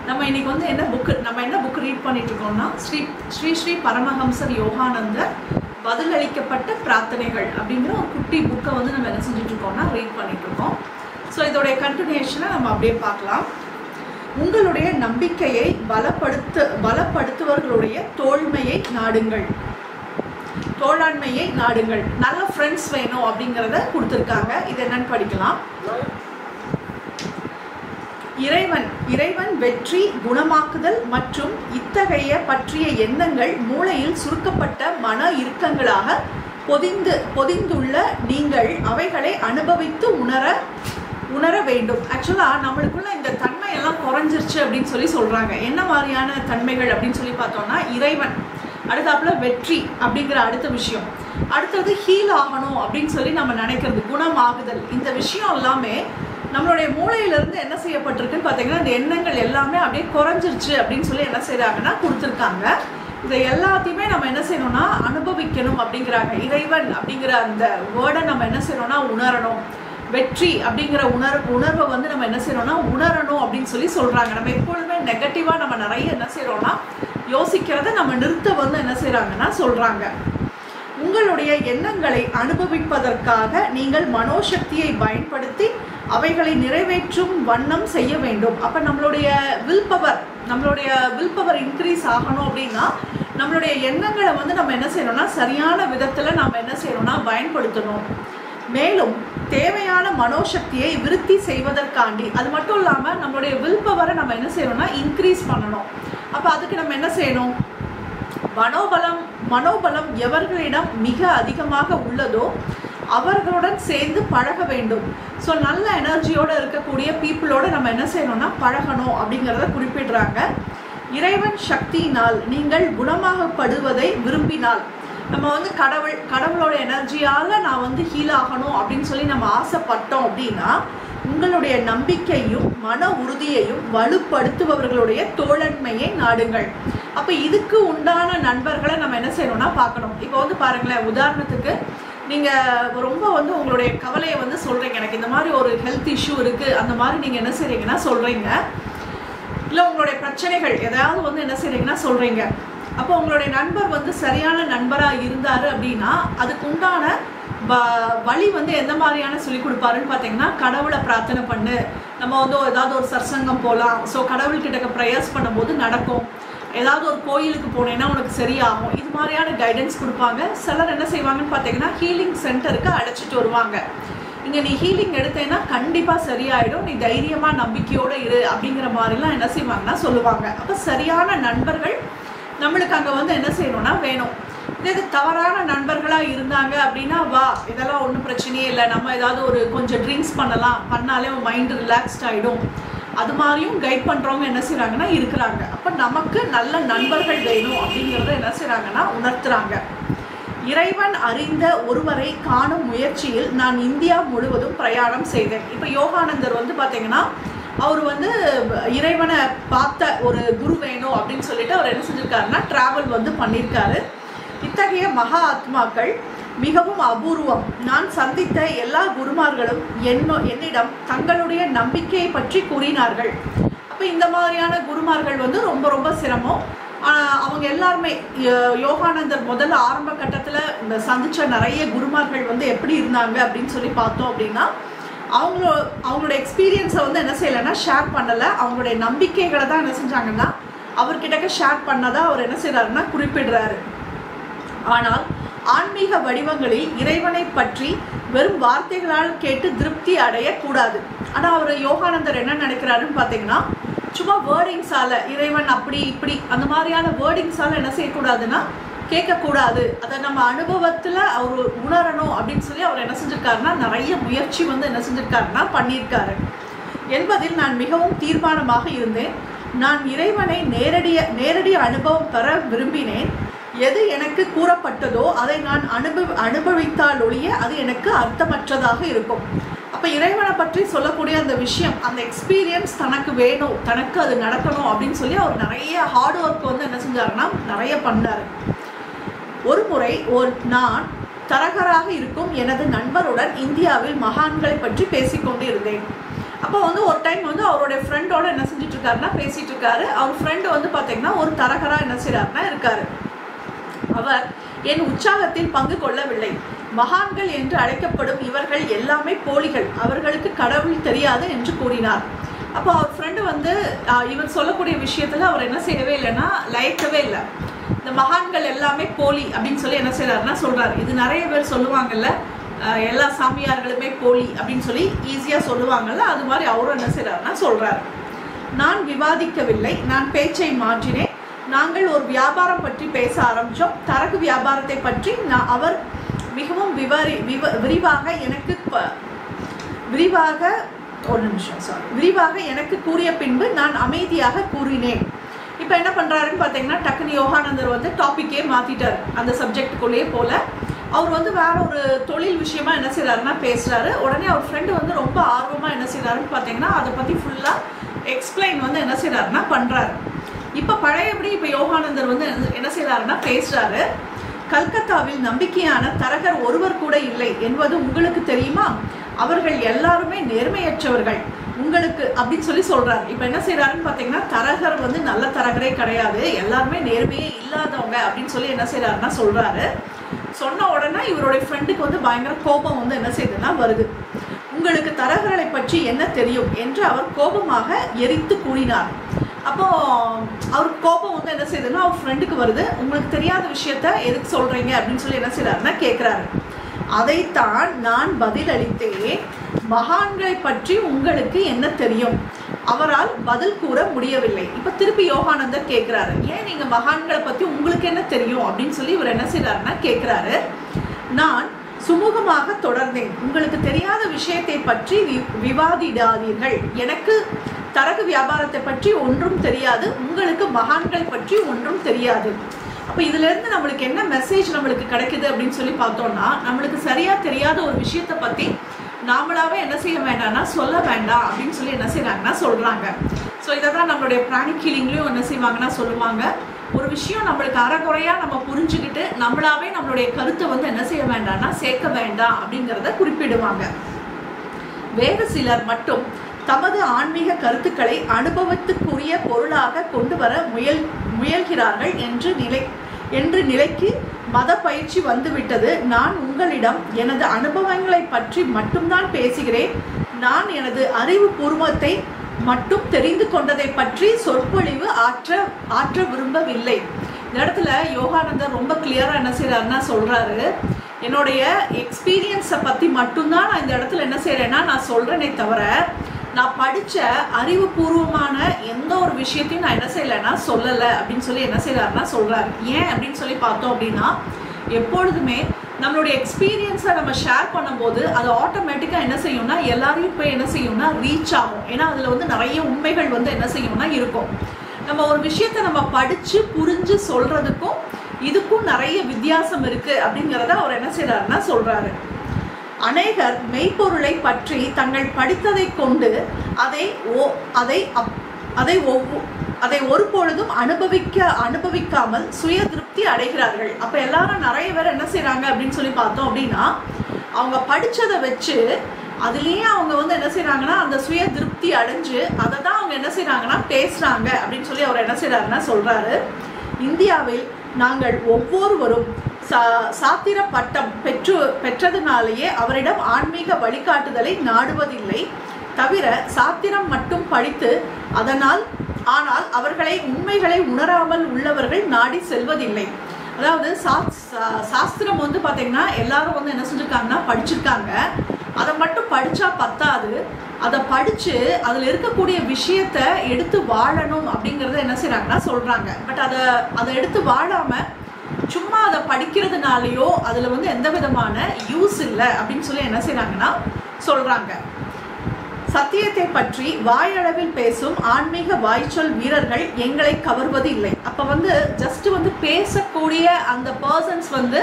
நம்ம இன்னைக்கு வந்து என்ன புக் ரீட் பண்ணிட்டு இருக்கோம்னா ஸ்ரீ ஸ்ரீ பரமஹம்சர் யோகானந்தர் பதிலளிக்கப்பட்ட பிரார்த்தனைகள் அப்படிங்கிற ஒரு குட்டி புக்கை வந்து நம்ம என்ன செஞ்சுட்டு இருக்கோம்னா ரீட் பண்ணிட்டு இருக்கோம். ஸோ இதோடைய கண்டினியூஷனை நம்ம அப்படியே பார்க்கலாம். உங்களுடைய நம்பிக்கையை பலப்படுத்துவர்களுடைய தோழாண்மையை நாடுங்கள். நல்ல ஃப்ரெண்ட்ஸ் வேணும் அப்படிங்கிறத கொடுத்துருக்காங்க. இது என்னன்னு படிக்கலாம். இறைவன் வெற்றி, குணமாக்குதல் மற்றும் இத்தகைய பற்றிய எண்ணங்கள் மூளையில் சுருக்கப்பட்ட மன இறுக்கங்களாக பொதிந்துள்ள நீங்கள் அவைகளை அனுபவித்து உணர வேண்டும். ஆக்சுவலாக நம்மளுக்குள்ள இந்த தன்மை எல்லாம் குறைஞ்சிருச்சு அப்படின்னு சொல்லி சொல்றாங்க. என்ன மாதிரியான தன்மைகள் அப்படின்னு சொல்லி பார்த்தோம்னா, இறைவன், அடுத்தாப்புல வெற்றி அப்படிங்கிற அடுத்த விஷயம், அடுத்தது ஹீல் ஆகணும் அப்படின்னு சொல்லி நம்ம நினைக்கிறது, குணமாகுதல். இந்த விஷயம் எல்லாமே நம்மளுடைய மூளையிலிருந்து என்ன செய்யப்பட்டிருக்குன்னு பார்த்தீங்கன்னா, இந்த எண்ணங்கள் எல்லாமே அப்படியே குறைஞ்சிருச்சு அப்படின்னு சொல்லி என்ன செய்யறாங்கன்னா கொடுத்துருக்காங்க. இதை எல்லாத்தையுமே நம்ம என்ன செய்யணும்னா அனுபவிக்கணும் அப்படிங்கிறாங்க. இறைவன் அப்படிங்கிற அந்த வேர்டை நம்ம என்ன செய்யணும்னா உணரணும். வெற்றி அப்படிங்கிற உணர்வை வந்து நம்ம என்ன செய்யணும்னா உணரணும் அப்படின்னு சொல்லி சொல்றாங்க. நம்ம எப்பொழுதுமே நெகட்டிவா நம்ம நிறைய என்ன செய்யறோம்னா யோசிக்கிறத நம்ம நிறுத்த வந்து என்ன செய்யறாங்கன்னா சொல்றாங்க. உங்களுடைய எண்ணங்களை அனுபவிப்பதற்காக நீங்கள் மனோசக்தியை பயன்படுத்தி அவைகளை நிறைவேற்றும் வண்ணம் செய்ய வேண்டும். அப்ப நம்மளுடைய வில் பவர் இன்க்ரீஸ் ஆகணும் அப்படின்னா நம்மளுடைய எண்ணங்களை வந்து நம்ம என்ன செய்யணும்னா சரியான விதத்துல நம்ம என்ன செய்யணும்னா பயன்படுத்தணும். மேலும் தேவையான மனோசக்தியை விருத்தி செய்வதற்காண்டி, அது மட்டும் இல்லாம நம்மளுடைய வில் பவரை நம்ம என்ன செய்யணும்னா இன்க்ரீஸ் பண்ணணும். அப்ப அதுக்கு நம்ம என்ன செய்யணும், மனோபலம் எவர்களிடம் மிக அதிகமாக உள்ளதோ அவர்களுடன் சேர்ந்து பழக வேண்டும். ஸோ நல்ல எனர்ஜியோட இருக்கக்கூடிய பீப்புளோட நம்ம என்ன செய்யணும்னா பழகணும் அப்படிங்கிறத குறிப்பிடுறாங்க. இறைவன் சக்தியினால் நீங்கள் குணமாகப்படுவதை விரும்பினால், நம்ம வந்து கடவுளோட எனர்ஜியால நான் வந்து ஹீல் ஆகணும் அப்படின்னு சொல்லி நம்ம ஆசைப்பட்டோம் அப்படின்னா உங்களுடைய நம்பிக்கையும் மன உறுதியையும் வலுப்படுத்துபவர்களுடைய தோழன்மையை நாடுங்கள். அப்ப இதுக்கு உண்டான நண்பர்களை நம்ம என்ன செய்யணும்னா பார்க்கணும். இப்போ வந்து பாருங்களேன், உதாரணத்துக்கு நீங்க ரொம்ப வந்து உங்களுடைய கவலையை வந்து சொல்றீங்க, எனக்கு இந்த மாதிரி ஒரு ஹெல்த் இஷ்யூ இருக்கு, அந்த மாதிரி நீங்க என்ன செய்றீங்கன்னா சொல்றீங்க. இல்லை உங்களுடைய பிரச்சனைகள் ஏதாவது வந்து என்ன செய்றீங்கன்னா சொல்றீங்க. அப்போ உங்களுடைய நண்பர் வந்து சரியான நண்பராக இருந்தாரு அப்படின்னா அதுக்கு உண்டான வழி வந்து எந்த மாதிரியான சொல்லி கொடுப்பாருன்னு பார்த்தீங்கன்னா, கடவுளை பிரார்த்தனை பண்ணு, நம்ம வந்து ஏதாவது ஒரு சற்சங்கம் போகலாம், ஸோ கடவுள்கிட்ட ப்ரேயர்ஸ் பண்ணும்போது நடக்கும், ஏதாவது ஒரு கோயிலுக்கு போனேன்னா உனக்கு சரியாகும், இது மாதிரியான கைடன்ஸ் கொடுப்பாங்க. சிலர் என்ன செய்வாங்கன்னு பார்த்தீங்கன்னா ஹீலிங் சென்டருக்கு அழைச்சிட்டு வருவாங்க. இங்கே நீ ஹீலிங் எடுத்தேன்னா கண்டிப்பாக சரியாயிடும், நீ தைரியமாக நம்பிக்கையோடு இரு அப்படிங்கிற மாதிரிலாம் என்ன செய்வாங்கன்னா சொல்லுவாங்க. அப்போ சரியான நண்பர்கள் நம்மளுக்கு அங்கே வந்து என்ன செய்யணும்னா வேணும். இது தவறான நண்பர்களாக இருந்தாங்க அப்படின்னா வா இதெல்லாம் ஒன்றும் பிரச்சனையே இல்லை, நம்ம ஏதாவது ஒரு கொஞ்சம் ட்ரிங்க்ஸ் பண்ணாலே மைண்டு ரிலாக்ஸ்ட் ஆகிடும், அது மாதிரியும் கைட் பண்ணுறவங்க என்ன செய்கிறாங்கன்னா இருக்கிறாங்க. அப்போ நமக்கு நல்ல நண்பர்கள் வேணும் அப்படிங்கிறத என்ன செய்கிறாங்கன்னா உணர்த்துறாங்க. இறைவன் அறிந்த ஒருவரை காணும் முயற்சியில் நான் இந்தியா முழுவதும் பிரயாணம் செய்தேன். இப்போ யோகானந்தர் வந்து பார்த்தீங்கன்னா அவர் வந்து இறைவனை பார்த்த ஒரு குரு வேணும் அப்படின்னு சொல்லிட்டு அவர் என்ன செஞ்சிருக்காருன்னா டிராவல் வந்து பண்ணியிருக்காரு. இத்தகைய மகா ஆத்மாக்கள் மிகவும் அபூர்வம். நான் சந்தித்த எல்லா குருமார்களும் என்னிடம் தங்களுடைய நம்பிக்கையை பற்றி கூறினார்கள். அப்போ இந்த மாதிரியான குருமார்கள் வந்து ரொம்ப ரொம்ப சிரமம். அவங்க எல்லாருமே யோகானந்தர் முதல்ல ஆரம்ப கட்டத்தில் இந்த சந்திச்ச நிறைய குருமார்கள் வந்து எப்படி இருந்தாங்க அப்படின்னு சொல்லி பார்த்தோம் அப்படின்னா அவங்களோட எக்ஸ்பீரியன்ஸை வந்து என்ன செய்யலைன்னா ஷேர் பண்ணலை, அவங்களுடைய நம்பிக்கைகளை தான் என்ன செஞ்சாங்கன்னா அவர்கிட்ட ஷேர் பண்ணதான் அவர் என்ன செய்யறாருன்னா குறிப்பிடுறாரு. ஆனால் ஆன்மீக வடிவங்களில் இறைவனை பற்றி வெறும் வார்த்தைகளால் கேட்டு திருப்தி அடையக்கூடாது. ஆனால் அவர் யோகானந்தர் என்ன நினைக்கிறாருன்னு பார்த்தீங்கன்னா சும்மா வேர்டிங்ஸால இறைவன் அப்படி இப்படி அந்த மாதிரியான வேர்டிங்ஸால என்ன செய்யக்கூடாதுன்னா கேட்கக்கூடாது, அதை நம்ம அனுபவத்தில் அவர் உணரணும் அப்படின்னு சொல்லி அவர் என்ன செஞ்சிருக்காருன்னா நிறைய முயற்சி வந்து என்ன செஞ்சிருக்காருன்னா பண்ணியிருக்காரு என்பதில் நான் மிகவும் தீர்மானமாக இருந்தேன். நான் இறைவனை நேரடி அனுபவம் பெற விரும்பினேன். எது எனக்கு கூறப்பட்டதோ அதை நான் அனுபவித்தால் ஒழிய அது எனக்கு அர்த்தமற்றதாக இருக்கும். அப்போ இறைவனை பற்றி சொல்லக்கூடிய அந்த விஷயம், அந்த எக்ஸ்பீரியன்ஸ் தனக்கு வேணும், தனக்கு அது நடக்கணும் அப்படின்னு சொல்லி அவர் நிறைய ஹார்ட் ஒர்க் வந்து என்ன செஞ்சாருன்னா நிறைய பண்ணார். ஒரு முறை நான் தரகராக இருக்கும் எனது நண்பருடன் இந்தியாவில் மகான்களை பற்றி பேசிக்கொண்டு இருந்தேன். அப்போ வந்து ஒரு டைம் வந்து அவருடைய ஃப்ரெண்டோட என்ன செஞ்சுட்டு இருக்காருன்னா பேசிட்டு இருக்காரு. அவர் ஃப்ரெண்டு வந்து பார்த்தீங்கன்னா ஒரு தரகரா என்ன செய்யறாருன்னா இருக்காரு. அவர் என் உற்சாகத்தில் பங்கு கொள்ளவில்லை. மகான்கள் என்று அழைக்கப்படும் இவர்கள் எல்லாமே போலிகள், அவர்களுக்கு கடவுள் தெரியாது என்று கூறினார். அப்போ அவர் ஃப்ரெண்டு வந்து இவர் சொல்லக்கூடிய விஷயத்துல அவர் என்ன செய்யவே இல்லைன்னா லயக்கவே இல்லை. இந்த மகான்கள் எல்லாமே போலி அப்படின்னு சொல்லி என்ன செய்யறாருன்னா சொல்றாரு. இது நிறைய பேர் சொல்லுவாங்கல்ல, எல்லா சாமியார்களுமே போலி அப்படின்னு சொல்லி ஈஸியாக சொல்லுவாங்கல்ல, அது மாதிரி அவரும் என்ன செய்யறாருன்னா சொல்றாரு. நான் விவாதிக்கவில்லை, நான் பேச்சை மாற்றினேன். நாங்கள் ஒரு வியாபாரம் பற்றி பேச ஆரம்பித்தோம். தரகு வியாபாரத்தை பற்றி அவர் மிகவும் விரிவாக எனக்கு கூறிய பின்பு நான் அமைதியாக கூறினேன். இப்போ என்ன பண்ணுறாருன்னு பார்த்தீங்கன்னா டக்குனு யோகானந்தர் வந்து டாப்பிக்கே மாற்றிட்டார். அந்த சப்ஜெக்டுக்குள்ளேயே போல அவர் வந்து வேற ஒரு தொழில் விஷயமா என்ன செய்யறாருன்னா பேசுறாரு. உடனே அவர் ஃப்ரெண்டு வந்து ரொம்ப ஆர்வமாக என்ன செய்யறாருன்னு பார்த்தீங்கன்னா அதை பற்றி ஃபுல்லாக எக்ஸ்பிளைன் வந்து என்ன செய்யறாருன்னா பண்ணுறாரு. இப்போ பழையபடி இப்போ யோகானந்தர் வந்து என்ன செய்யறாருன்னா பேசுறாரு. கல்கத்தாவில் நம்பிக்கையான தரகர் ஒருவர் கூட இல்லை என்பது உங்களுக்கு தெரியுமா? அவர்கள் எல்லாருமே நேர்மையற்றவர்கள் உங்களுக்கு அப்படின்னு சொல்லி சொல்றாரு. இப்போ என்ன செய்யறாருன்னு பார்த்தீங்கன்னா தரகர் வந்து நல்ல தரகரே கிடையாது, எல்லாருமே நேர்மையே இல்லாதவங்க அப்படின்னு சொல்லி என்ன செய்யறாருன்னா சொல்றாரு. சொன்ன உடனே இவருடைய ஃப்ரெண்டுக்கு வந்து பயங்கர கோபம் வந்து என்ன செய்யுதுன்னா வருது. உங்களுக்கு தரகர்களை பற்றி என்ன தெரியும் என்று அவர் கோபமாக எரித்து கூறினார். அப்போ அவருக்கு கோபம் வந்து என்ன செய்யுதுன்னா அவர் ஃப்ரெண்டுக்கு வருது. உங்களுக்கு தெரியாத விஷயத்த எதுக்கு சொல்றீங்க அப்படின்னு சொல்லி என்ன செய்யறாருன்னா கேட்கிறாரு. அதைத்தான் நான் பதில் அளித்தேன். மகான்களை பற்றி உங்களுக்கு என்ன தெரியும்? அவரால் பதில் கூற முடியவில்லை. இப்ப திருப்பி யோகானந்தர் கேட்கிறாரு, ஏன் நீங்க மகான்களை பத்தி உங்களுக்கு என்ன தெரியும் அப்படின்னு சொல்லி இவர் என்ன செய்யறாருன்னா கேட்கிறாரு. நான் சுமூகமாக தொடர்ந்தேன். உங்களுக்கு தெரியாத விஷயத்தை பற்றி விவாதிடாதீர்கள். எனக்கு தரகு வியாபாரத்தை பற்றி ஒன்றும் தெரியாது, உங்களுக்கு மகான்கள் பற்றி ஒன்றும் தெரியாது. அப்போ இதுல இருந்து நம்மளுக்கு என்ன மெசேஜ் நம்மளுக்கு கிடைக்குது அப்படின்னு சொல்லி பார்த்தோம்னா, நம்மளுக்கு சரியா தெரியாத ஒரு விஷயத்தை பத்தி நாமளாவே என்ன செய்ய வேண்டாம்னா சொல்ல வேண்டாம் அப்படின்னு சொல்லி என்ன செய்யறாங்கன்னா சொல்றாங்க. ஸோ இதை தான் நம்மளுடைய பிராணிக் ஹீலிங்லையும் என்ன செய்வாங்கன்னா சொல்லுவாங்க. ஒரு விஷயம் நம்மளுக்கு அறகுறையா நம்ம புரிஞ்சுக்கிட்டு நம்மளாவே நம்மளுடைய கருத்தை வந்து என்ன செய்ய வேண்டாம்னா சேர்க்க வேண்டாம் அப்படிங்கிறத குறிப்பிடுவாங்க. வேறு சிலர் மட்டும் தமது ஆன்மீக கருத்துக்களை அனுபவத்துக்குரிய பொருளாக கொண்டு வர முயல்கிறார்கள் என்று நிலைக்கு மத பயிற்சி வந்துவிட்டது. நான் உங்களிடம் எனது அனுபவங்களை பற்றி மட்டும்தான் பேசுகிறேன். நான் எனது அறிவு பூர்வத்தை மட்டும் தெரிந்து கொண்டதை பற்றி சொற்பொழிவு ஆற்ற விரும்பவில்லை. இந்த இடத்துல யோகானந்தர் ரொம்ப கிளியரா என்ன செய்யறாருன்னா சொல்றாரு, என்னுடைய எக்ஸ்பீரியன்ஸை பத்தி மட்டும்தான் நான் இந்த இடத்துல என்ன செய்யறேன்னா நான் சொல்றேனே தவிர நான் படிச்ச அறிவுபூர்வமான எந்த ஒரு விஷயத்தையும் நான் என்ன செய்யலைன்னா சொல்லலை அப்படின்னு சொல்லி என்ன செய்யறாருன்னா சொல்றாரு. ஏன் அப்படின்னு சொல்லி பார்த்தோம் அப்படின்னா, எப்பொழுதுமே நம்மளுடைய எக்ஸ்பீரியன்ஸை நம்ம ஷேர் பண்ணும்போது அது ஆட்டோமேட்டிக்காக என்ன செய்யும்னா எல்லாரையும் போய் என்ன செய்யும்னா ரீச் ஆகும். ஏன்னா அதில் வந்து நிறைய உண்மைகள் வந்து என்ன செய்யும்னா இருக்கும். நம்ம ஒரு விஷயத்தை நம்ம படித்து புரிஞ்சு சொல்றதுக்கும் இதுக்கும் நிறைய வித்தியாசம் இருக்கு அப்படிங்கிறத அவர் என்ன செய்யறாருன்னா சொல்றாரு. அநேகர் மெய்ப்பொருளை பற்றி தங்கள் படித்ததை கொண்டு அதை ஒரு பொழுதும் அனுபவிக்காமல் சுய திருப்தி அடைகிறார்கள். அப்ப எல்லாரும் நிறைய பேர் என்ன செய்யறாங்க அப்படின்னு சொல்லி பார்த்தோம் அப்படின்னா, அவங்க படிச்சதை வச்சு அதுலயே அவங்க வந்து என்ன செய்யறாங்கன்னா அந்த சுய திருப்தி அடைஞ்சு அதை தான் அவங்க என்ன செய்யறாங்கன்னா பேசுறாங்க அப்படின்னு சொல்லி அவர் என்ன செய்யறாருன்னா சொல்றாரு. இந்தியாவில் நாங்கள் ஒவ்வொருவரும் சாத்திர பட்டம் பெற்றதுனாலேயே அவரிடம் ஆன்மீக வழிகாட்டுதலை நாடுவதில்லை தவிர சாத்திரம் மட்டும் படித்து ஆனால் அவர்களை உண்மைகளை உணராமல் உள்ளவர்கள் நாடி செல்வதில்லை. அதாவது சாஸ்திரம் வந்து பார்த்தீங்கன்னா எல்லாரும் வந்து என்ன செஞ்சிருக்காங்கன்னா படிச்சிருக்காங்க. அதை மட்டும் படிச்சா பத்தாது, அதை படிச்சு அதில் இருக்கக்கூடிய விஷயத்த எடுத்து வாழணும் அப்படிங்கிறத என்ன செய்யறாங்கன்னா சொல்றாங்க. பட் அதை எடுத்து வாழாம சும்மா அதை படிக்கிறதுனாலயோ அதுல வந்து எந்த விதமான யூஸ் இல்லை அப்படின்னு சொல்லி என்ன செய்யறாங்கன்னா சொல்றாங்க. சத்தியத்தை பற்றி வாயளவில் பேசும் ஆன்மீக வாய்ச்சொல் வீரர்கள் எங்களை கவர்வது இல்லை. அப்ப வந்து ஜஸ்ட் வந்து பேசக்கூடிய அந்த பர்சன்ஸ் வந்து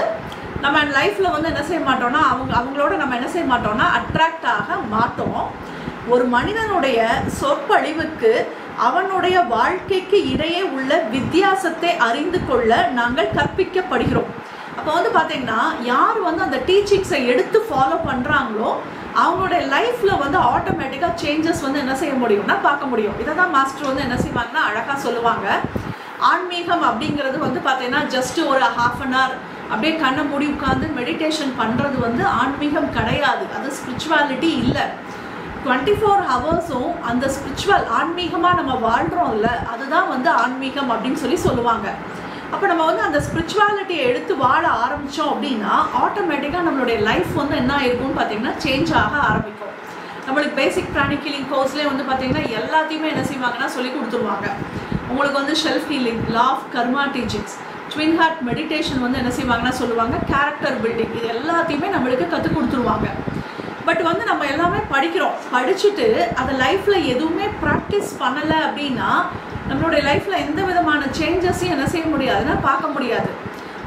நம்ம லைஃப்ல வந்து என்ன செய்ய மாட்டோம்னா அவங்களோட நம்ம என்ன செய்ய மாட்டோம்னா அட்ராக்ட் ஆக மாட்டோம். ஒரு மனிதனுடைய சொற்பழிவுக்கு அவனுடைய வாழ்க்கைக்கு இடையே உள்ள வித்தியாசத்தை அறிந்து கொள்ள நாங்கள் கற்பிக்கப்படுகிறோம். அப்போ வந்து பார்த்தீங்கன்னா யார் வந்து அந்த டீச்சிங்ஸை எடுத்து ஃபாலோ பண்ணுறாங்களோ அவங்களுடைய லைஃப்ல வந்து ஆட்டோமேட்டிக்கா சேஞ்சஸ் வந்து என்ன செய்ய முடியும்னா பார்க்க முடியும். இதை தான் மாஸ்டர் வந்து என்ன செய்வாங்கன்னா அழகா சொல்லுவாங்க. ஆன்மீகம் அப்படிங்கிறது வந்து பார்த்தீங்கன்னா ஜஸ்ட் ஒரு ½ an hour அப்படியே கண்ணை மூடி உட்காந்து மெடிடேஷன் பண்ணுறது வந்து ஆன்மீகம் கிடையாது. அது ஸ்பிரிச்சுவாலிட்டி இல்லை. 24 ஹவர்ஸும் அந்த ஸ்பிரிச்சுவல் ஆன்மீகமாக நம்ம வாழ்கிறோம் இல்லை, அதுதான் வந்து ஆன்மீகம் அப்படின்னு சொல்லுவாங்க. அப்போ நம்ம வந்து அந்த ஸ்பிரிச்சுவாலிட்டியை எடுத்து வாழ ஆரம்பித்தோம் அப்படின்னா ஆட்டோமேட்டிக்காக நம்மளுடைய லைஃப் வந்து என்ன ஆயிருக்கும்னு பார்த்தீங்கன்னா சேஞ்ச் ஆக ஆரம்பிக்கும். நம்மளுக்கு பேசிக் பிராணிக் ஹீலிங் கோர்ஸ்லேயே வந்து பார்த்தீங்கன்னா எல்லாத்தையுமே என்ன செய்வாங்கன்னா சொல்லி கொடுத்துருவாங்க. உங்களுக்கு வந்து self healing, law of karma teachings, twin heart meditation வந்து என்ன செய்வாங்கன்னா சொல்லுவாங்க, கேரக்டர் பில்டிங், இது எல்லாத்தையுமே நம்மளுக்கு கற்றுக் கொடுத்துருவாங்க. பட் வந்து நம்ம எல்லாமே படிக்கிறோம், படிச்சுட்டு அதை லைஃப்பில் எதுவுமே ப்ராக்டிஸ் பண்ணலை அப்படின்னா நம்மளுடைய லைஃப்பில் எந்த விதமான சேஞ்சஸையும் என்ன செய்ய முடியாதுன்னா பார்க்க முடியாது.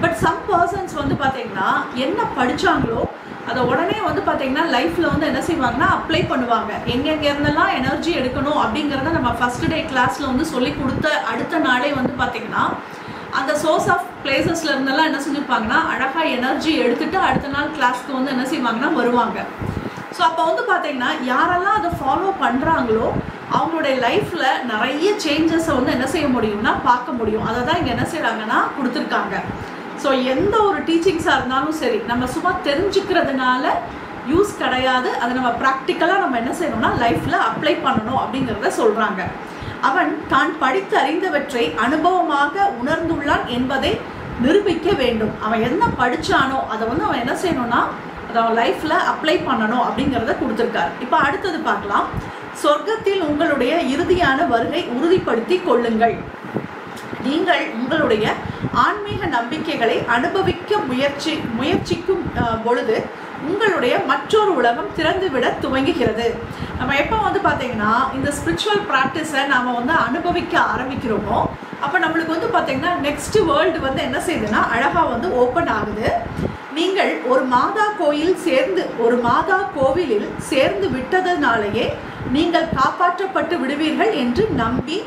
பட் சம் பர்சன்ஸ் வந்து பார்த்தீங்கன்னா என்ன படித்தாங்களோ அதை உடனே வந்து பார்த்தீங்கன்னா லைஃப்பில் வந்து என்ன செய்வாங்கன்னா அப்ளை பண்ணுவாங்க. எங்கெங்கேருந்தெல்லாம் எனர்ஜி எடுக்கணும் அப்படிங்கிறத நம்ம ஃபஸ்ட் டே கிளாஸில் வந்து சொல்லி கொடுத்த அடுத்த நாளே வந்து பார்த்தீங்கன்னா அந்த சோர்ஸ் ஆஃப் பிளேசஸ்ல இருந்தெல்லாம் என்ன செஞ்சுருப்பாங்கன்னா அழகாக எனர்ஜி எடுத்துகிட்டு அடுத்த நாள் கிளாஸ்க்கு வந்து என்ன செய்வாங்கன்னா வருவாங்க. ஸோ அப்போ வந்து பார்த்தீங்கன்னா யாரெல்லாம் அதை ஃபாலோ பண்ணுறாங்களோ அவங்களுடைய லைஃப்பில் நிறைய சேஞ்சஸை வந்து என்ன செய்ய முடியும்னா பார்க்க முடியும். அதை தான் இங்கே என்ன செய்கிறாங்கன்னா கொடுத்துருக்காங்க. ஸோ எந்த ஒரு டீச்சிங்ஸாக இருந்தாலும் சரி நம்ம சும்மா தெரிஞ்சுக்கிறதுனால யூஸ் கிடையாது. அதை நம்ம ப்ராக்டிக்கலாக நம்ம என்ன செய்யணும்னா லைஃப்பில் அப்ளை பண்ணணும் அப்படிங்கிறத சொல்கிறாங்க. அவன் தான் படித்து அறிந்தவற்றை அனுபவமாக உணர்ந்துள்ளான் என்பதை நிரூபிக்க வேண்டும். அவன் என்ன படித்தானோ அதை வந்து அவன் என்ன செய்யணும்னா அதை அவன் லைஃப்பில் அப்ளை பண்ணணும் அப்படிங்கிறத கொடுத்துருக்காரு. இப்போ அடுத்தது பார்க்கலாம். சொர்க்கத்தில் உங்களுடைய இறுதியான வருகை உறுதிப்படுத்தி கொள்ளுங்கள். நீங்கள் உங்களுடைய ஆன்மீக நம்பிக்கைகளை அனுபவிக்க முயற்சிக்கும் பொழுது உங்களுடைய மற்றொரு உலகம் திறந்துவிட துவங்குகிறது. நம்ம எப்போ வந்து பார்த்தீங்கன்னா இந்த ஸ்பிரிச்சுவல் ப்ராக்டிஸை நாம் வந்து அனுபவிக்க ஆரம்பிக்கிறோமோ அப்போ நம்மளுக்கு வந்து பார்த்தீங்கன்னா நெக்ஸ்ட் வேர்ல்டு வந்து என்ன செய்யுதுன்னா அழகாக வந்து ஓப்பன் ஆகுது. நீங்கள் ஒரு மாதா கோவிலில் சேர்ந்து விட்டதனாலேயே நீங்கள் காப்பாற்றப்பட்டு விடுவீர்கள் என்று நம்பி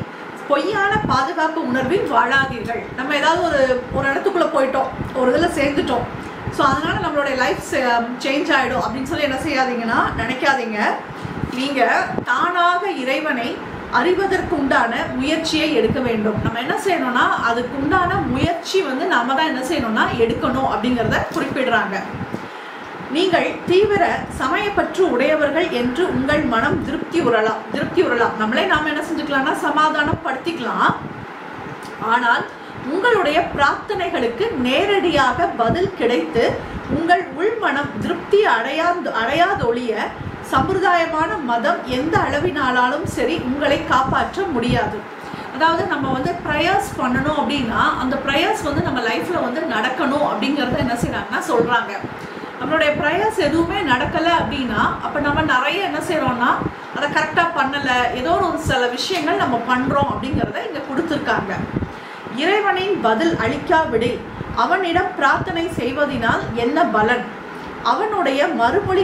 பொய்யான பாதுகாப்பு உணர்வில் வாழாதீர்கள். நம்ம ஏதாவது ஒரு இடத்துக்குள்ளே போயிட்டோம், ஒரு இதில் சேர்ந்துட்டோம், ஸோ அதனால் நம்மளுடைய லைஃப் சேஞ்ச் ஆகிடும் அப்படின்னு சொல்லி என்ன செய்யாதீங்கன்னா நினைக்காதீங்க. நீங்கள் தானாக இறைவனை அறிவதற்கு உண்டான முயற்சியை எடுக்க வேண்டும். நம்ம என்ன செய்யணும்னா அதுக்கு உண்டான முயற்சி வந்து நம்ம தான் என்ன செய்யணும்னா எடுக்கணும் அப்படிங்கிறத குறிப்பிடுறாங்க. நீங்கள் தீவிர சமயப்பற்று உடையவர்கள் என்று உங்கள் மனம் திருப்தி உறலாம். நம்மளே நாம் என்ன செஞ்சுக்கலாம்னா சமாதானம் படுத்திக்கலாம். ஆனால் உங்களுடைய பிரார்த்தனைகளுக்கு நேரடியாக பதில் கிடைத்து உங்கள் உள்மனம் திருப்தி அடையாதொழிய சம்பிரதாயமான மதம் எந்த அளவினாலும் சரி உங்களை காப்பாற்ற முடியாது. அதாவது நம்ம வந்து ப்ரேயர்ஸ் பண்ணணும் அப்படின்னா அந்த ப்ரேயர்ஸ் வந்து நம்ம லைஃப்பில் வந்து நடக்கணும் அப்படிங்கிறத என்ன செய்கிறாங்கன்னா சொல்கிறாங்க. நம்மளுடைய ப்ரேயர்ஸ் எதுவுமே நடக்கலை அப்படின்னா அப்போ நம்ம நிறைய என்ன செய்கிறோம்னா அதை கரெக்டாக பண்ணலை, ஏதோ ஒரு சில விஷயங்கள் நம்ம பண்ணுறோம் அப்படிங்கிறத இங்கே கொடுத்துருக்காங்க. இறைவனின் பதில் அளிக்காவிடில் அவனிடம் பிரார்த்தனை செய்வதனால் என்ன பலன்? அவனுடைய மறுமொழி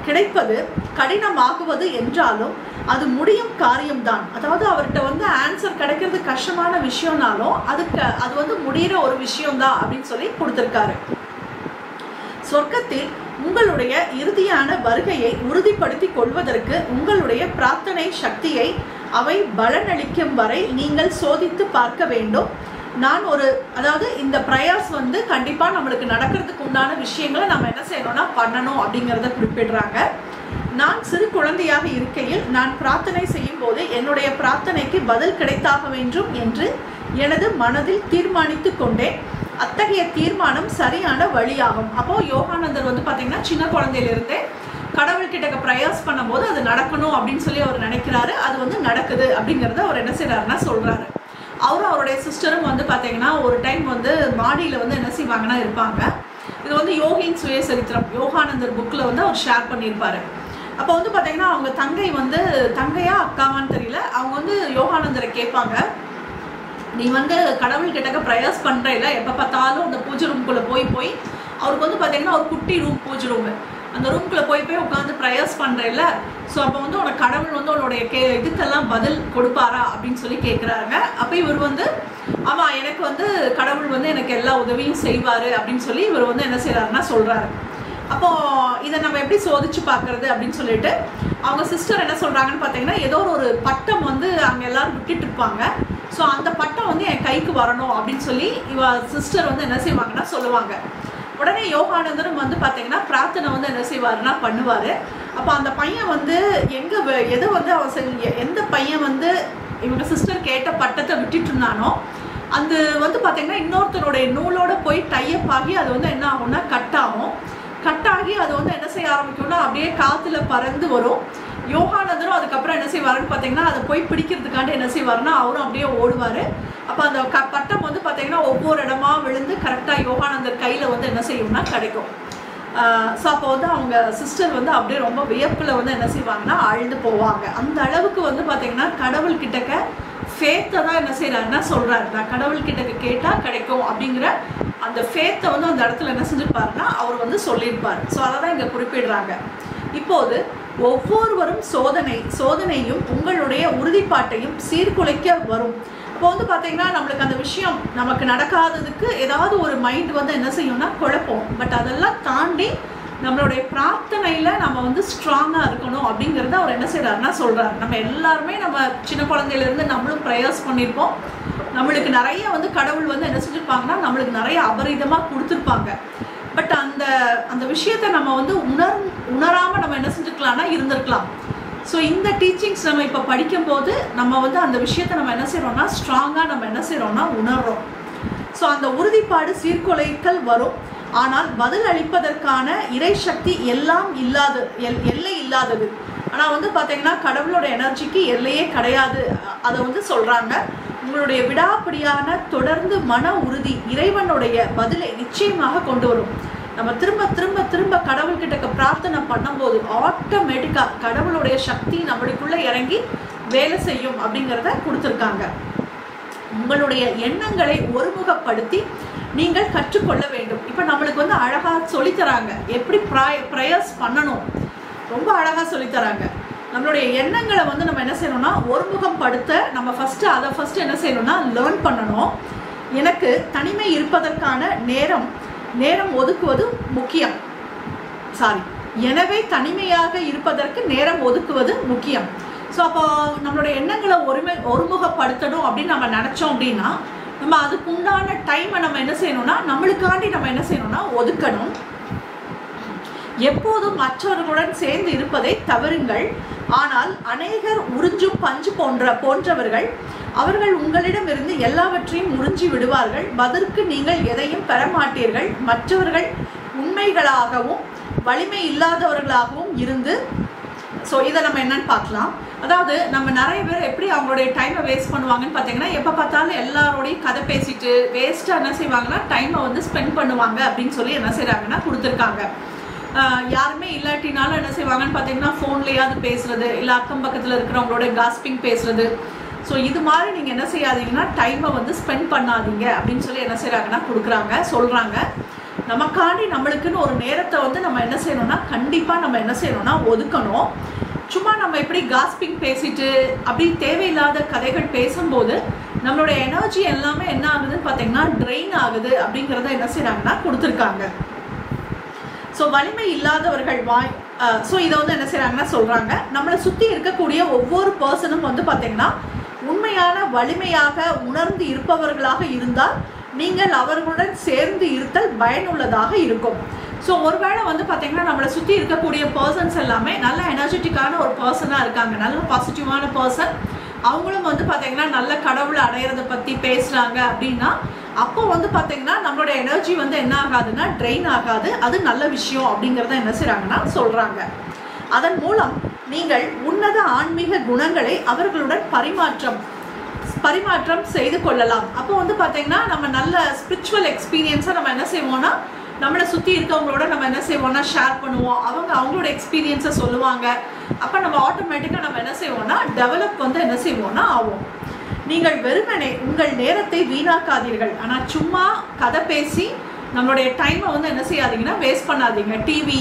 கிடைப்பது கடினமாகுவது என்றாலும் அது முடியும் காரியம்தான். அதாவது அவர்கிட்ட வந்து ஆன்சர் கிடைக்கிறது கஷ்டமான விஷயம்னாலும் அது வந்து முடிகிற ஒரு விஷயம்தான் அப்படின்னு சொல்லி கொடுத்துருக்காரு. சொர்க்கத்தில் உங்களுடைய இறுதியான வருகையை உறுதிப்படுத்தி கொள்வதற்கு உங்களுடைய பிரார்த்தனை சக்தியை அவை பலனளிக்கும் வரை நீங்கள் சோதித்து பார்க்க வேண்டும். அதாவது இந்த ப்ரேயர்ஸ் வந்து கண்டிப்பாக நம்மளுக்கு நடக்கிறதுக்கு உண்டான விஷயங்களை நம்ம என்ன செய்யணும்னா பண்ணணும் அப்படிங்கிறத குறிப்பிடுறாங்க. நான் சிறு குழந்தையாக இருக்கையில் நான் பிரார்த்தனை செய்யும் போது என்னுடைய பிரார்த்தனைக்கு பதில் கிடைத்தாக வேண்டும் என்று எனது மனதில் தீர்மானித்து கொண்டேன். அத்தகைய தீர்மானம் சரியான வழியாகும். அப்போ யோகானந்தர் வந்து பார்த்தீங்கன்னா சின்ன குழந்தையிலிருந்தே கடவுள்கிட்ட ப்ரேயர்ஸ் பண்ணும்போது அது நடக்கணும் அப்படின்னு சொல்லி அவர் நினைக்கிறாரு. அது வந்து நடக்குது அப்படிங்கிறத அவர் என்ன செய்யறாருன்னா சொல்றாரு. அவரும் அவருடைய சிஸ்டரும் வந்து பார்த்தீங்கன்னா ஒரு டைம் வந்து மாடியில் வந்து என்ன செய்வாங்கன்னா இருப்பாங்க. இது வந்து யோகின் சுயசரித்திரம் யோகானந்தர் புக்கில் வந்து அவர் ஷேர் பண்ணியிருப்பாரு. அப்போ வந்து பார்த்தீங்கன்னா அவங்க தங்கையா அக்காவான்னு தெரியல, அவங்க வந்து யோகானந்தரை கேட்பாங்க, நீ வந்து கடவுள்கிட்ட ப்ரேயர்ஸ் பண்ணுறீல, எப்போ பார்த்தாலும் அந்த பூஜை ரூம்குள்ளே போய் அவருக்கு வந்து பார்த்தீங்கன்னா ஒரு குட்டி ரூம், பூஜை ரூமு, அந்த ரூம்குள்ளே போய் உட்காந்து ப்ரேயர்ஸ் பண்ணுறீல, ஸோ அப்போ வந்து உனக்கு கடவுள் வந்து உன்னுடைய இதுக்கெல்லாம் பதில் கொடுப்பாரா அப்படின்னு சொல்லி கேட்குறாங்க. அப்போ இவர் வந்து ஆமாம் எனக்கு வந்து கடவுள் வந்து எனக்கு எல்லா உதவியும் செய்வார் அப்படின்னு சொல்லி இவர் வந்து என்ன செய்கிறாருன்னா சொல்கிறாரு. அப்போ இதை நம்ம எப்படி சோதிச்சு பார்க்கறது அப்படின்னு சொல்லிட்டு அவங்க சிஸ்டர் என்ன சொல்றாங்கன்னு பார்த்தீங்கன்னா, ஏதோ ஒரு பட்டம் வந்து அங்கே எல்லாரும் விட்டுட்டு இருப்பாங்க. ஸோ அந்த பட்டம் வந்து என் கைக்கு வரணும் அப்படின்னு சொல்லி இவ சிஸ்டர் வந்து என்ன செய்வாங்கன்னா சொல்லுவாங்க. உடனே யோகானந்தரும் வந்து பார்த்தீங்கன்னா பிரார்த்தனை வந்து என்ன செய்வாருன்னா பண்ணுவார். அப்போ அந்த பையன் வந்து எதை வந்து எந்த பையன் வந்து இவங்க சிஸ்டர் கேட்ட பட்டத்தை விட்டுட்டு இருந்தானோ அது வந்து பார்த்தீங்கன்னா இன்னொருத்தருடைய நூலோட போய் டைப் ஆகி அது வந்து என்ன ஆகும்னா கட்டாகி அது வந்து என்ன செய்ய ஆரம்பிக்கும்னா அப்படியே காற்றுல பறந்து வரும். யோகானந்தரும் அதுக்கப்புறம் என்ன செய்வாருன்னு பார்த்தீங்கன்னா அதை போய் பிடிக்கிறதுக்காண்டி என்ன செய்வாருன்னா அவரும் அப்படியே ஓடுவார். அப்போ அந்த பட்டம் வந்து பார்த்தீங்கன்னா ஒவ்வொரு இடமா விழுந்து கரெக்டாக யோகானந்தர் கையில் வந்து என்ன செய்யும்னா கிடைக்கும். ஸோ அப்போ வந்து அவங்க சிஸ்டர் வந்து அப்படியே ரொம்ப வியப்பில் வந்து என்ன செய்வாங்கன்னா ஆழ்ந்து போவாங்க. அந்த அளவுக்கு வந்து பார்த்தீங்கன்னா கடவுள்கிட்டக்க ஃபேத்தை தான் என்ன செய்கிறாருன்னா சொல்கிறாரு, நான் கடவுள்கிட்டக்க கேட்டால் கிடைக்கும் அப்படிங்கிற அந்த ஃபேத்தை வந்து அந்த இடத்துல என்ன செஞ்சுருப்பாருன்னா அவர் வந்து சொல்லியிருப்பார். ஸோ அதை தான் இங்கே குறிப்பிடுறாங்க. இப்போது ஒவ்வொருவரும் சோதனையும் உங்களுடைய உறுதிப்பாட்டையும் சீர்குலைக்க வரும். இப்போ வந்து பார்த்தீங்கன்னா நம்மளுக்கு அந்த விஷயம் நமக்கு நடக்காததுக்கு ஏதாவது ஒரு மைண்ட் வந்து என்ன செய்யும்னா குழப்பம். பட் அதெல்லாம் தாண்டி நம்மளுடைய பிரார்த்தனையில் நம்ம வந்து ஸ்ட்ராங்காக இருக்கணும் அப்படிங்கிறத அவர் என்ன செய்கிறாருன்னா சொல்கிறார். நம்ம எல்லாருமே நம்ம சின்ன குழந்தையிலேருந்து நம்மளும் ப்ரேயர்ஸ் பண்ணியிருப்போம். நம்மளுக்கு நிறைய வந்து கடவுள் வந்து என்ன செஞ்சுருப்பாங்கன்னா நம்மளுக்கு நிறைய அபரிதமாக கொடுத்துருப்பாங்க. பட் அந்த விஷயத்தை நம்ம வந்து உணராமல் நம்ம என்ன செஞ்சுருக்கலாம்னா இருந்திருக்கலாம். ஸோ இந்த டீச்சிங்ஸ் நம்ம இப்போ படிக்கும்போது நம்ம வந்து அந்த விஷயத்தை நம்ம என்ன செய்கிறோம்னா ஸ்ட்ராங்காக நம்ம என்ன செய்கிறோம்னா உணர்றோம். ஸோ அந்த உறுதிப்பாடு சீர்குலைக்கல் வரும். ஆனால் பதில் அளிப்பதற்கான இறை சக்தி எல்லை இல்லாதது. ஆனால் வந்து பார்த்தீங்கன்னா கடவுளோட எனர்ஜிக்கு எல்லையே கிடையாது. அதை வந்து சொல்கிறாங்க. உங்களுடைய விடாப்பிடியான தொடர்ந்து மன உறுதி இறைவனுடைய பதிலை நிச்சயமாக கொண்டு வரும். நம்ம திரும்ப திரும்ப திரும்ப கடவுள்கிட்ட பிரார்த்தனை பண்ணும்போது ஆட்டோமேட்டிக்காக கடவுளுடைய சக்தி நம்மளுக்குள்ளே இறங்கி வேலை செய்யும் அப்படிங்கிறத கொடுத்துருக்காங்க. உங்களுடைய எண்ணங்களை ஒருமுகப்படுத்தி நீங்கள் கற்றுக்கொள்ள வேண்டும். இப்போ நம்மளுக்கு வந்து அழகாக சொல்லித்தராங்க எப்படி ப்ரேயர்ஸ் பண்ணணும், ரொம்ப அழகாக சொல்லித்தராங்க. நம்மளுடைய எண்ணங்களை வந்து நம்ம என்ன செய்யணும்னா ஒருமுகம் படுத்த நம்ம ஃபஸ்ட்டு என்ன செய்யணும்னா லேர்ன் பண்ணணும். எனக்கு தனிமை இருப்பதற்கான நேரம் ஒதுக்குவது முக்கியம். எனவே தனிமையாக இருப்பதற்கு நேரம் ஒதுக்குவது முக்கியம். ஸோ அப்போ நம்மளுடைய எண்ணங்களை ஒருமுகப்படுத்தணும் அப்படின்னு நம்ம நினச்சோம் அப்படின்னா நம்ம அதுக்குண்டான டைமை நம்ம என்ன செய்யணும்னா நம்மளுக்காண்டி நம்ம என்ன செய்யணும்னா ஒதுக்கணும். எப்போதும் மற்றவர்களுடன் சேர்ந்து இருப்பதை தவறுங்கள். ஆனால் அநேகர் உறிஞ்சும் பஞ்சு போன்றவர்கள் அவர்கள் உங்களிடமிருந்து எல்லாவற்றையும் உறிஞ்சி விடுவார்கள். பதிலுக்கு நீங்கள் எதையும் பெற மாட்டீர்கள். மற்றவர்கள் உண்மைகளாகவும் வலிமை இல்லாதவர்களாகவும் இருந்து. ஸோ இதை நம்ம என்னன்னு பார்க்கலாம். அதாவது நம்ம நிறைய பேர் எப்படி அவங்களுடைய டைமை வேஸ்ட் பண்ணுவாங்கன்னு பார்த்தீங்கன்னா எப்போ பார்த்தாலும் எல்லாரோடையும் கதை பேசிட்டு வேஸ்ட்டாக என்ன செய்வாங்கன்னா டைமை வந்து ஸ்பெண்ட் பண்ணுவாங்க அப்படின்னு சொல்லி என்ன செய்கிறாங்கன்னா கொடுத்துருக்காங்க. யாருமே இல்லாட்டினாலும் என்ன செய்வாங்கன்னு பார்த்தீங்கன்னா ஃபோன்லேயாவது பேசுறது, இல்லை அக்கம் பக்கத்தில் இருக்கிறவங்களோட காஸ்பிங் பேசுறது. ஸோ இது மாதிரி நீங்கள் என்ன செய்யாதீங்கன்னா டைமை வந்து ஸ்பெண்ட் பண்ணாதீங்க அப்படின்னு சொல்லி என்ன செய்கிறாங்கன்னா சொல்கிறாங்க. நமக்காண்டி நம்மளுக்குன்னு ஒரு நேரத்தை வந்து நம்ம என்ன செய்யணும்னா கண்டிப்பாக நம்ம என்ன செய்யணும்னா ஒதுக்கணும். சும்மா நம்ம இப்படி காஸ்பிங் பேசிட்டு அப்படி தேவையில்லாத கதைகள் பேசும்போது நம்மளுடைய எனர்ஜி எல்லாமே என்ன ஆகுதுன்னு பார்த்தீங்கன்னா ட்ரெயின் ஆகுது அப்படிங்கிறத என்ன செய்கிறாங்கன்னா கொடுத்துருக்காங்க. ஸோ வலிமை இல்லாதவர்கள் ஸோ இதை வந்து என்ன செய்கிறாங்கன்னா சொல்கிறாங்க. நம்மளை சுற்றி இருக்கக்கூடிய ஒவ்வொரு பர்சனும் வந்து பார்த்தீங்கன்னா உண்மையான வலிமையாக உணர்ந்து இருப்பவர்களாக இருந்தால் நீங்கள் அவர்களுடன் சேர்ந்து இருத்தல் பயனுள்ளதாக இருக்கும். ஸோ ஒருவேளை வந்து பார்த்தீங்கன்னா நம்மளை சுற்றி இருக்கக்கூடிய பர்சன்ஸ் எல்லாமே நல்ல எனர்ஜெட்டிக்கான ஒரு பர்சனாக இருக்காங்க, நல்ல பாசிட்டிவான பர்சன், அவங்களும் வந்து பார்த்தீங்கன்னா நல்ல கடவுளை அடையிறதை பற்றி பேசுகிறாங்க அப்படின்னா அப்போ வந்து பார்த்தீங்கன்னா நம்மளோட எனர்ஜி வந்து என்ன ஆகாதுன்னா ட்ரெயின் ஆகாது. அது நல்ல விஷயம் அப்படிங்கிறத என்ன செய்கிறாங்கன்னா சொல்கிறாங்க. அதன் மூலம் நீங்கள் உன்னத ஆன்மீக குணங்களை அவர்களுடன் பரிமாற்றம் செய்து கொள்ளலாம். அப்போ வந்து பார்த்தீங்கன்னா நம்ம நல்ல ஸ்பிரிச்சுவல் எக்ஸ்பீரியன்ஸை நம்ம என்ன செய்வோம்னா நம்மளை சுற்றி இருக்கவங்களோட நம்ம என்ன செய்வோம்னா ஷேர் பண்ணுவோம். அவங்களோட எக்ஸ்பீரியன்ஸை சொல்லுவாங்க. அப்போ நம்ம ஆட்டோமேட்டிக்காக நம்ம என்ன செய்வோம்னா டெவலப் வந்து என்ன செய்வோம்னா ஆகும். நீங்கள் வெறுமனே உங்கள் நேரத்தை வீணாக்காதீர்கள். ஆனால் சும்மா கதை பேசி நம்மளுடைய டைமை வந்து என்ன செய்யாதீங்கன்னா வேஸ்ட் பண்ணாதீங்க. டிவி,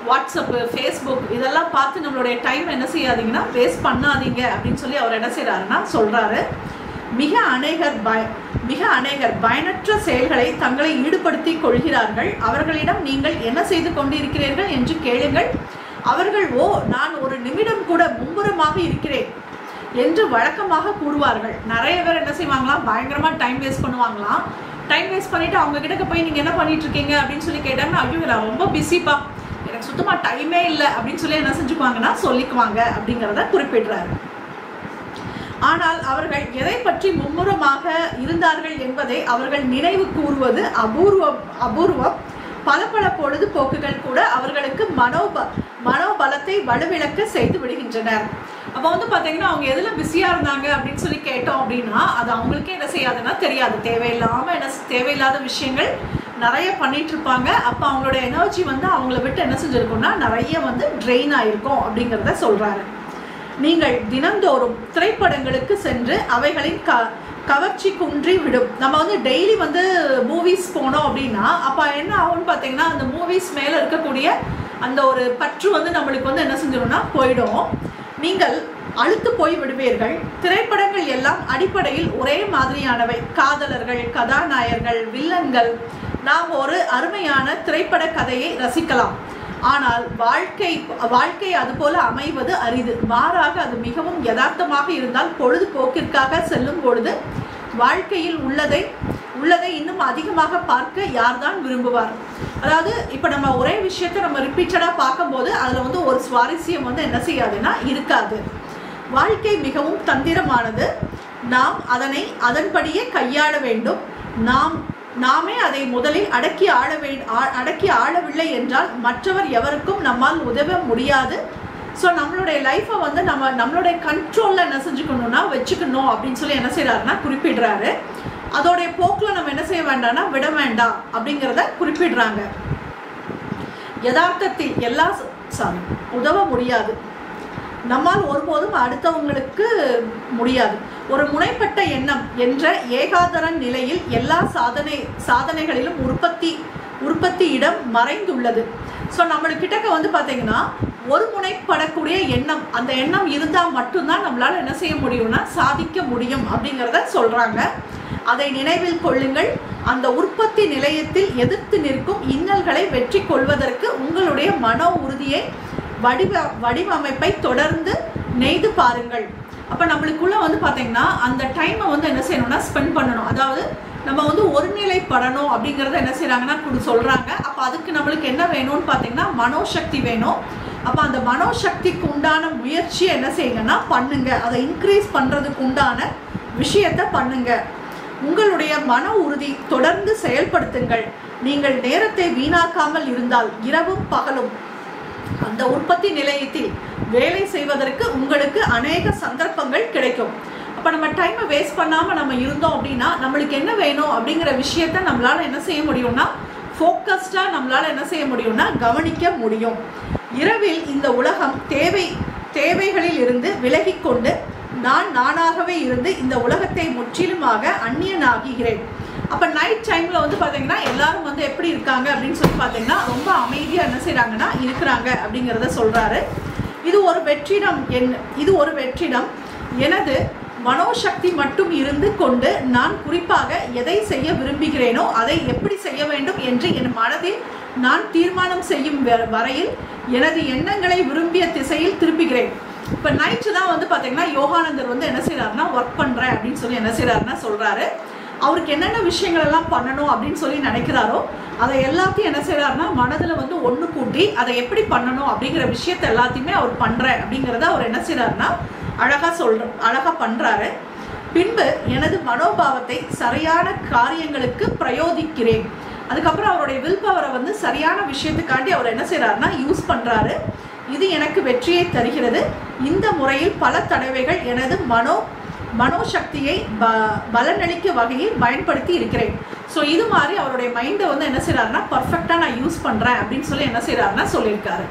வாட்ஸ்அப்பு, ஃபேஸ்புக் இதெல்லாம் பார்த்து நம்மளுடைய டைம் என்ன செய்யாதீங்கன்னா வேஸ்ட் பண்ணாதீங்க அப்படின்னு சொல்லி அவர் என்ன செய்கிறாருன்னா சொல்கிறாரு. மிக அநேகர் பயனற்ற செயல்களை தங்களை ஈடுபடுத்திக் கொள்கிறார்கள். அவர்களிடம் நீங்கள் என்ன செய்து கொண்டிருக்கிறீர்கள் என்று கேளுங்கள். அவர்கள் நான் ஒரு நிமிடம் கூட மும்முரமாக இருக்கிறேன் என்று வழக்கமாக கூறுவார்கள். நிறைய பேர் என்ன செய்வாங்களாம், பயங்கரமாக டைம் வேஸ்ட் பண்ணுவாங்களாம். டைம் வேஸ்ட் பண்ணிவிட்டு அவங்க கிட்ட போய் நீங்கள் என்ன பண்ணிட்டு இருக்கீங்க அப்படின்னு சொல்லி கேட்டாங்கன்னா, ஐயோ நான் ரொம்ப பிஸிப்பா, எனக்கு சுத்தமாக டைமே இல்லை அப்படின்னு சொல்லி என்ன செஞ்சுக்குவாங்கன்னா சொல்லிக்குவாங்க அப்படிங்கிறத குறிப்பிடுறாரு. ஆனால் அவர்கள் எதை பற்றி மும்முரமாக இருந்தார்கள் என்பதை அவர்கள் நினைவு கூறுவது அபூர்வம். பல பொழுதுபோக்குகள் கூட அவர்களுக்கு மனோபலத்தை வலுவிழக்க செய்து விடுகின்றனர். அப்போ வந்து பார்த்தீங்கன்னா அவங்க எதில் பிஸியாக இருந்தாங்க அப்படின்னு சொல்லி கேட்டோம் அப்படின்னா அது அவங்களுக்கே என்ன செய்யாதுன்னா தெரியாது. தேவையில்லாத விஷயங்கள் நிறைய பண்ணிட்டு இருப்பாங்க. அப்போ அவங்களோட எனர்ஜி வந்து அவங்கள விட்டு என்ன செஞ்சிருக்கும்னா நிறைய வந்து ட்ரெயின் ஆயிருக்கும் அப்படிங்கிறத சொல்றாரு. நீங்கள் தினந்தோறும் திரைப்படங்களுக்கு சென்று அவைகளின் கவர்ச்சி குன்றி விடும். நம்ம வந்து டெய்லி வந்து மூவிஸ் போனோம் அப்படின்னா அப்போ என்ன ஆகும்னு பார்த்தீங்கன்னா அந்த மூவிஸ் மேலே இருக்கக்கூடிய அந்த ஒரு பற்று வந்து நம்மளுக்கு வந்து என்ன செஞ்சிடும்னா போயிடும். நீங்கள் அழுத்து போய் விடுவீர்கள். திரைப்படங்கள் எல்லாம் அடிப்படையில் ஒரே மாதிரியானவை. காதலர்கள், கதாநாயகர்கள், வில்லன்கள். நாம் ஒரு அருமையான திரைப்பட கதையை ரசிக்கலாம். ஆனால் வாழ்க்கை அதுபோல அமைவது அரிது. மாறாக அது மிகவும் யதார்த்தமாக இருந்தால் பொழுதுபோக்கிற்காக செல்லும் பொழுது வாழ்க்கையில் உள்ளதை இன்னும் அதிகமாக பார்க்க யார்தான் விரும்புவார்? அதாவது இப்போ நம்ம ஒரே விஷயத்தை நம்ம ரிப்பீட்டடாக பார்க்கும்போது அதில் வந்து ஒரு சுவாரஸ்யம் வந்து என்ன செய்யாதுன்னா இருக்காது. வாழ்க்கை மிகவும் தந்திரமானது. நாம் அதன்படியே கையாள வேண்டும். நாமே அதை முதலில் அடக்கி ஆளவில்லை என்றால் மற்றவர் எவருக்கும் நம்மால் உதவ முடியாது. ஸோ நம்மளுடைய லைஃப்பை வந்து நம்மளுடைய கண்ட்ரோலில் என்ன செஞ்சுக்கணும்னா வச்சுக்கணும் அப்படின்னு சொல்லி என்ன செய்யறாருன்னா குறிப்பிடுறாரு. அதோடைய போக்கில் நம்ம என்ன செய்ய வேண்டாம்னா விட வேண்டாம் அப்படிங்கிறத குறிப்பிடுறாங்க. யதார்த்தத்தில் உதவ முடியாது. நம்மால் ஒருபோதும் அடுத்தவங்களுக்கு முடியாது. ஒரு முனைப்பட்ட எண்ணம் என்ற ஏகாதரன் நிலையில் எல்லா சாதனைகளிலும் உற்பத்தி இடம் மறைந்துள்ளது. ஸோ நம்மளுக்கிட்ட வந்து பார்த்தீங்கன்னா ஒரு முனைப்படக்கூடிய எண்ணம், அந்த எண்ணம் இருந்தால் மட்டும்தான் நம்மளால் என்ன செய்ய முடியும்னா சாதிக்க முடியும் அப்படிங்கிறத சொல்கிறாங்க. அதை நினைவில் கொள்ளுங்கள். அந்த உற்பத்தி நிலையத்தில் எதிர்த்து நிற்கும் இன்னல்களை வெற்றி கொள்வதற்கு உங்களுடைய மனோ உறுதியை வடிவமைப்பை தொடர்ந்து நெய்து பாருங்கள். அப்போ நம்மளுக்குள்ள வந்து பார்த்தீங்கன்னா அந்த டைமை வந்து என்ன செய்யணும்னா ஸ்பெண்ட் பண்ணணும். அதாவது நம்ம வந்து ஒருநிலைப்படணும் அப்படிங்கிறத என்ன செய்கிறாங்கன்னா சொல்கிறாங்க. அப்போ அதுக்கு நம்மளுக்கு என்ன வேணும்னு பார்த்தீங்கன்னா மனோசக்தி வேணும். அப்போ அந்த மனோசக்திக்கு உண்டான முயற்சியை என்ன செய்யுங்கன்னா பண்ணுங்க. அதை இன்க்ரீஸ் பண்ணுறதுக்கு உண்டான விஷயத்தை பண்ணுங்க. உங்களுடைய மன உறுதி தொடர்ந்து செயல்படுத்துங்கள். நீங்கள் நேரத்தை வீணாக்காமல் இருந்தால் இரவும் பகலும் அந்த உற்பத்தி நிலையத்தில் வேலை செய்வதற்கு உங்களுக்கு அநேக சந்தர்ப்பங்கள் கிடைக்கும். அப்போ நம்ம டைமை வேஸ்ட் பண்ணாமல் நம்ம இருந்தோம் அப்படின்னா நம்மளுக்கு என்ன வேணும் அப்படிங்கிற விஷயத்த நம்மளால் என்ன செய்ய முடியும்னா ஃபோக்கஸ்டாக நம்மளால் என்ன செய்ய முடியும்னா கவனிக்க முடியும். இரவில் இந்த உலகம் தேவைகளில் இருந்து விலகி கொண்டு நானாகவே இருந்து இந்த உலகத்தை முற்றிலுமாக அந்நியனாகிறேன். அப்போ நைட் டைமில் வந்து பார்த்தீங்கன்னா எல்லாரும் வந்து எப்படி இருக்காங்க அப்படின்னு சொல்லி பார்த்தீங்கன்னா ரொம்ப அமைதியாக என்ன செய்கிறாங்கன்னா இருக்கிறாங்க அப்படிங்கிறத சொல்கிறாரு. இது ஒரு வெற்றிடம். எனது மனோசக்தி மட்டும் இருந்து கொண்டு நான் குறிப்பாக எதை செய்ய விரும்புகிறேனோ அதை எப்படி செய்ய வேண்டும் என்று என் மனதில் நான் தீர்மானம் செய்யும் வரையில் எனது எண்ணங்களை விரும்பிய திசையில் திருப்புகிறேன். இப்போ நைட்டு தான் வந்து பார்த்தீங்கன்னா யோகானந்தர் வந்து என்ன செய்கிறாருன்னா ஒர்க் பண்ணுறேன் அப்படின்னு சொல்லி என்ன செய்கிறாருன்னா சொல்கிறாரு. அவருக்கு என்னென்ன விஷயங்கள் எல்லாம் பண்ணணும் அப்படின்னு சொல்லி நினைக்கிறாரோ அதை எல்லாத்தையும் என்ன செய்கிறாருன்னா மனதில் வந்து ஒன்று கூட்டி அதை எப்படி பண்ணணும் அப்படிங்கிற விஷயத்தை எல்லாத்தையுமே அவர் பண்ணுறேன் அப்படிங்கிறத அவர் என்ன செய்கிறாருன்னா அழகாக பண்ணுறாரு. பின்பு எனது மனோபாவத்தை சரியான காரியங்களுக்கு பிரயோகிக்கிறேன். அதுக்கப்புறம் அவருடைய வில் பவரை வந்து சரியான விஷயத்துக்காண்டி அவர் என்ன செய்கிறாருன்னா யூஸ் பண்ணுறாரு. இது எனக்கு வெற்றியை தருகிறது. இந்த முறையில் பல தடவைகள் எனது மனோசக்தியை பலனளிக்க வகையில் பயன்படுத்தி இருக்கிறேன். ஸோ இது மாதிரி அவருடைய மைண்டை வந்து என்ன செய்கிறாருன்னா பர்ஃபெக்டாக நான் யூஸ் பண்ணுறேன் அப்படின்னு சொல்லி என்ன செய்கிறாருன்னா சொல்லியிருக்காரு.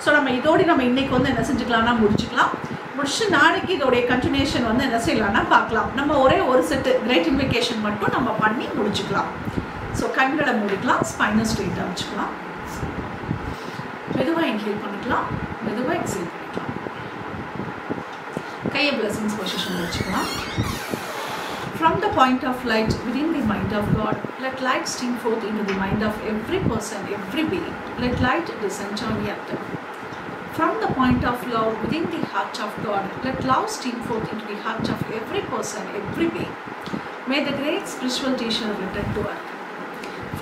ஸோ நம்ம நம்ம இன்னைக்கு வந்து என்ன செஞ்சுக்கலாம்னா முடிச்சு நாளைக்கு இதோடைய கண்டினியூஷன் வந்து என்ன செய்யலாம்னா பார்க்கலாம். நம்ம ஒரே ஒரு செட்டு கிரேட்டிஃபிகேஷன் மட்டும் நம்ம பண்ணி முடிச்சுக்கலாம். ஸோ கண்களை மூடிக்கலாம், ஸ்பைனல் ஸ்ட்ரெயிட்டாக வச்சுக்கலாம், மெதுவாக இன்ஹேல் பண்ணிக்கலாம், மெதுவாக எக்ஸேல் பண்ணிக்கலாம், கையை பிளஸிங்ஸ் பொசிஷன் வச்சுக்கலாம். point of light within the mind of God, let light stream forth into the mind of every person, every being. Let light descend on earth. From the point of love within the heart of God, let love stream forth into the heart of every person, every being. May the great spiritual teacher return to earth.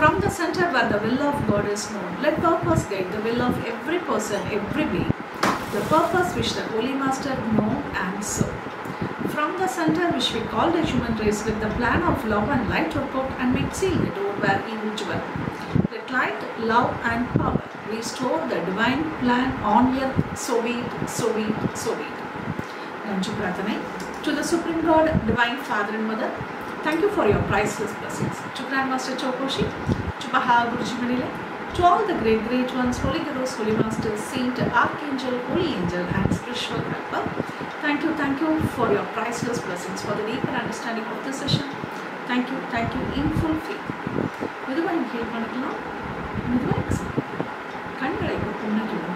From the center where the will of God is known, let purpose guide the will of every person, every being. The purpose which the Holy Master know and serve. From the center which we call the human race, let the plan of love and light work out and make seal the door where evil dwell. Let light, love and power restore the divine plan on earth, so be it, so be it, so be it. Nanju Prathanai. To the Supreme God, Divine Father and Mother, thank you for your priceless blessings. To Grandmaster Chokoshi, to Maha Guruji Manile, to all the great ones, Holy Gurus, Holy Masters, Saint, Archangel, Holy Angel and Spiritual Helper, thank you for your priceless blessings, for the deeper understanding of this session. Thank you in full faith. மெதுவாக heel பண்ணிக்கலாம், மெதுவாக கண்களை புன்னகைக்கலாம்.